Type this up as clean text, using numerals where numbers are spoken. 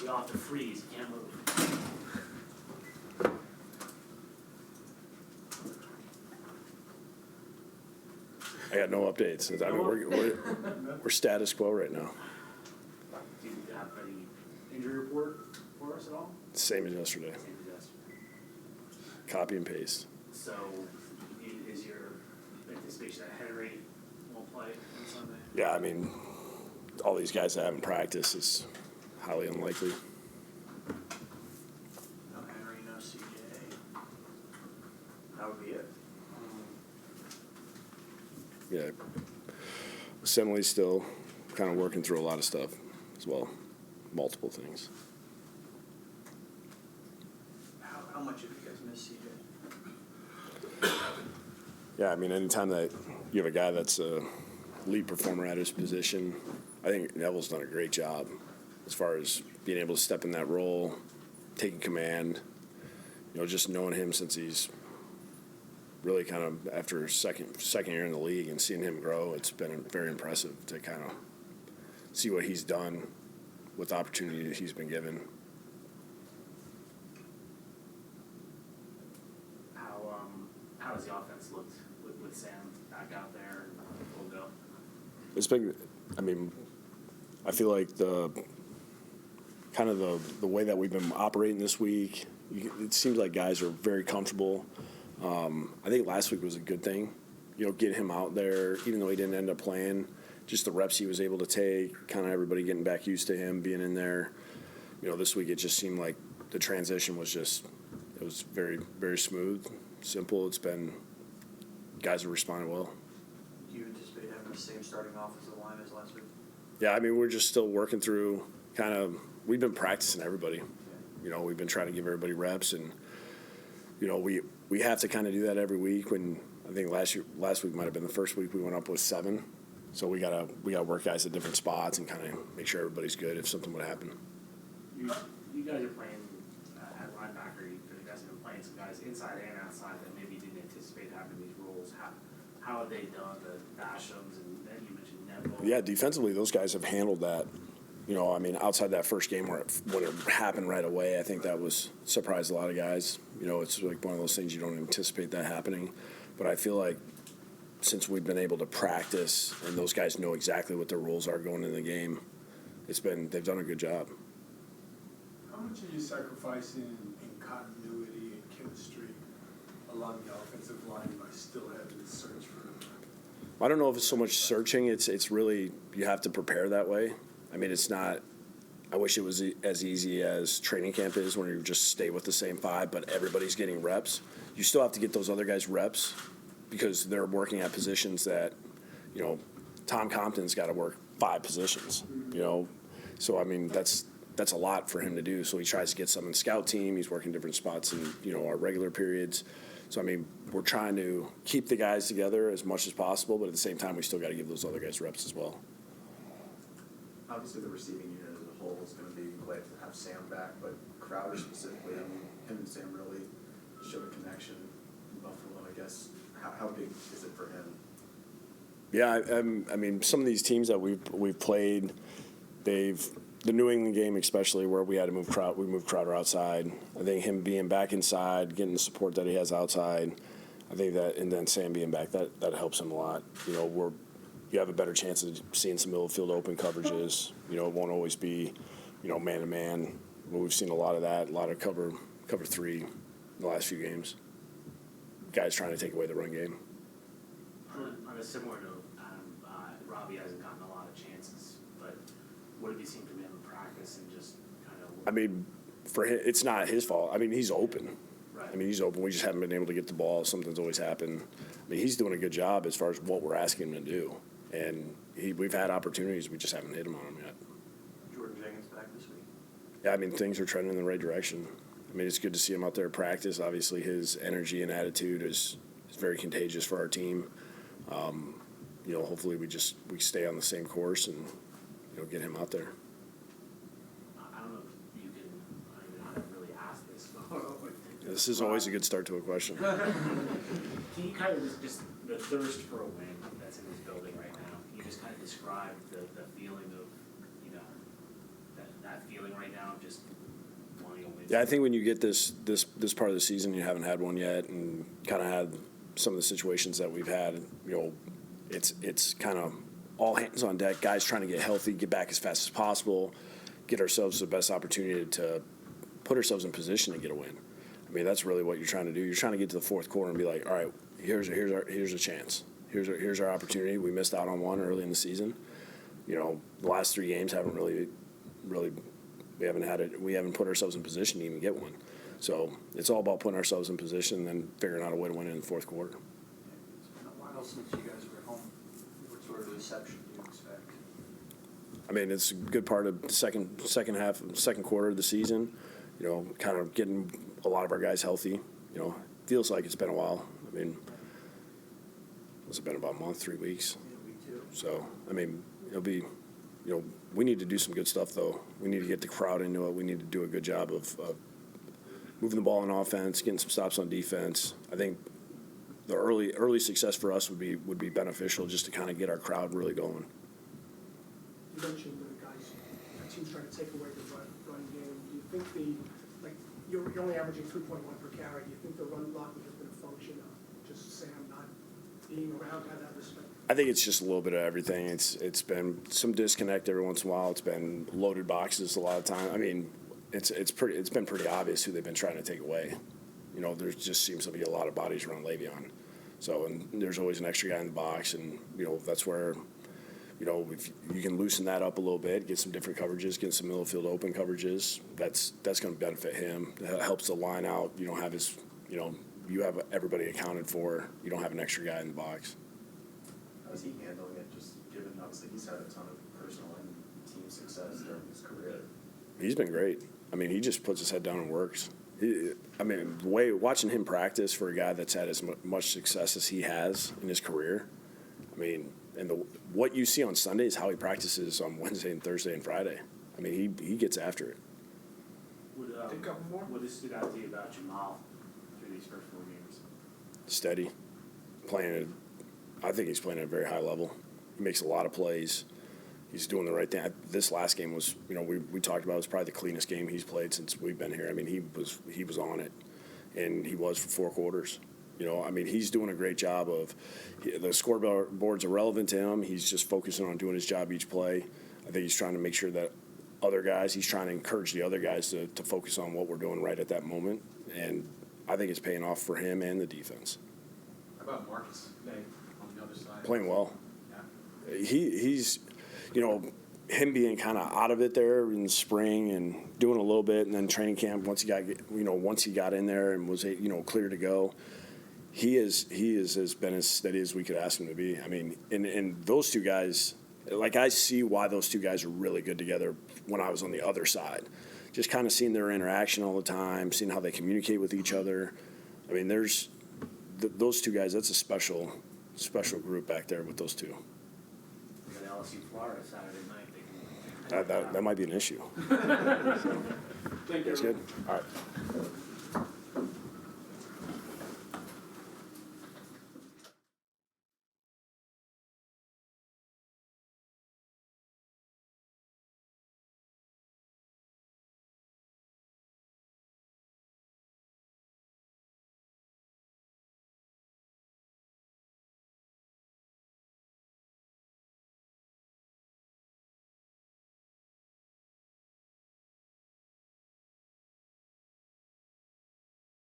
you all have to freeze. You can't move. I got no updates. I mean, we're status quo right now. Do you have any injury report for us at all? Same as yesterday. Same as yesterday. Copy and paste. So, is your anticipation that Henry won't play on Sunday? Yeah, I mean, all these guys that haven't practiced is highly unlikely. No Henry, no CJ. That would be it. Yeah. Assembly's still kind of working through a lot of stuff as well, multiple things. How much have you guys missed CJ? Yeah, I mean, anytime that you have a guy that's a lead performer at his position, I think Neville's done a great job as far as being able to step in that role, taking command. You know, just knowing him since he's really kind of after second year in the league and seeing him grow, it's been very impressive to kind of see what he's done with the opportunity that he's been given. How has the offense looked with Sam back out there and full go? It's been, I mean, I feel like the way that we've been operating this week, it seems like guys are very comfortable. I think last week was a good thing, you know, get him out there, even though he didn't end up playing, just the reps he was able to take, kind of everybody getting back used to him being in there. You know, this week it just seemed like the transition was just, it was very, very smooth, simple. It's been, guys have responded well. Do you anticipate having the same starting offensive line as last week? Yeah, I mean, we're just still working through we've been practicing everybody. You know, we've been trying to give everybody reps, and, you know, we have to kind of do that every week. When I think last week might have been the first week we went up with 7. So we gotta work guys at different spots and kind of make sure everybody's good if something would happen. You guys are playing at linebacker. You guys have been playing some guys inside and outside that maybe didn't anticipate having these roles. How have they done the Bashams, and then you mentioned Neville? Yeah, defensively, those guys have handled that. You know, I mean, outside that first game when it happened right away, I think that surprised a lot of guys. You know, it's like one of those things you don't anticipate that happening. But I feel like since we've been able to practice and those guys know exactly what their roles are going in the game, they've done a good job. How much are you sacrificing in continuity and chemistry along the offensive line by still having to search for them? I don't know if it's so much searching. It's really, you have to prepare that way. I mean, it's not, I wish it was as easy as training camp is, where you just stay with the same 5, but everybody's getting reps. You still have to get those other guys reps because they're working at positions that, you know, Tom Compton's got to work 5 positions, you know. So, I mean, that's a lot for him to do. So he tries to get some in scout team. He's working different spots in, you know, our regular periods. So, I mean, we're trying to keep the guys together as much as possible, but at the same time, we still got to give those other guys reps as well. Obviously, the receiving unit as a whole is going to be glad to have Sam back, but Crowder specifically, I mean, him and Sam really showed a connection in Buffalo, I guess. How big is it for him? Yeah, I mean, some of these teams that we've played, the New England game especially, where we had to move Crowder outside. I think him being back inside, getting the support that he has outside, I think that, and then Sam being back, that helps him a lot. You know, you have a better chance of seeing some middle field open coverages. You know, it won't always be, you know, man to man. But we've seen a lot of that, a lot of cover 3 in the last few games. Guys trying to take away the run game. On a similar note, Robbie hasn't gotten a lot of chances, but what have you seen from him in practice and just kind of? I mean, for him, it's not his fault. I mean, he's open. Right. I mean, he's open. We just haven't been able to get the ball. Something's always happened. I mean, he's doing a good job as far as what we're asking him to do. And we've had opportunities. We just haven't hit him on them yet. Jordan Jenkins back this week? Yeah, I mean, things are trending in the right direction. I mean, it's good to see him out there practice. Obviously, his energy and attitude is very contagious for our team. You know, hopefully we stay on the same course and, you know, get him out there. I don't know if you can, I don't even know how to really ask this. This is always a good start to a question. Can you kind of just the thirst for a win that's in this building right now? Can you just kind of describe the feeling of, you know, that feeling right now of just wanting to win? Yeah, I think when you get this part of the season, you haven't had one yet, and kind of had some of the situations that we've had, it's kind of all hands on deck, guys trying to get healthy, get back as fast as possible, get ourselves the best opportunity to put ourselves in position to get a win. I mean, that's really what you're trying to do. You're trying to get to the fourth quarter and be like, all right, here's a chance. Here's our opportunity. We missed out on one early in the season. The last 3 games haven't really we haven't put ourselves in position to even get one. So it's all about putting ourselves in position and then figuring out a way to win in the fourth quarter. It's been a while since you guys were at home. What sort of reception do you expect? I mean, it's a good part of the second quarter of the season. Kind of getting a lot of our guys healthy. Feels like it's been a while. I mean, it's been about a month, 3 weeks. Yeah, me too. So, I mean, it'll be, we need to do some good stuff, though. We need to get the crowd into it. We need to do a good job of moving the ball on offense, getting some stops on defense. I think the early success for us would be beneficial just to kind of get our crowd really going. You mentioned the guys, that team's trying to take away the run game. Do you think you're only averaging 3.1 per carry. Do you think the run blocking has been a function of just Sam not being around to have that respect? I think it's just a little bit of everything. It's been some disconnect every once in a while. It's been loaded boxes a lot of time. I mean, it's been pretty obvious who they've been trying to take away. There just seems to be a lot of bodies around Le'Veon. So, and there's always an extra guy in the box, and that's where if you can loosen that up a little bit, get some different coverages, get some middle of field open coverages, that's going to benefit him. That helps the line out. You don't have you have everybody accounted for. You don't have an extra guy in the box. How's he handling it, just given, obviously, he's had a ton of personal and team success during his career? He's been great. I mean, he just puts his head down and works. Watching him practice for a guy that's had as much success as he has in his career, I mean, and what you see on Sunday is how he practices on Wednesday and Thursday and Friday. I mean, he gets after it. Think of more? What has stood out to you about Jamal through these first 4 games? Steady, I think he's playing at a very high level. He makes a lot of plays. He's doing the right thing. This last game was, we talked about, it was probably the cleanest game he's played since we've been here. I mean, he was on it, and he was for 4 quarters. He's doing a great job of the scoreboard's irrelevant to him. He's just focusing on doing his job each play. I think he's trying to make sure that he's trying to encourage the other guys to focus on what we're doing right at that moment. And I think it's paying off for him and the defense. How about Marcus May on the other side? Playing well. Yeah. He's, him being kind of out of it there in the spring and doing a little bit, and then training camp once he got in there and was clear to go. He has been as steady as we could ask him to be. I mean, and those two guys, I see why those two guys are really good together when I was on the other side. Just kind of seeing their interaction all the time, seeing how they communicate with each other. I mean, there's those two guys, that's a special group back there with those two. We got LSU Florida Saturday night. That might be an issue. Thank you. That's good. All right.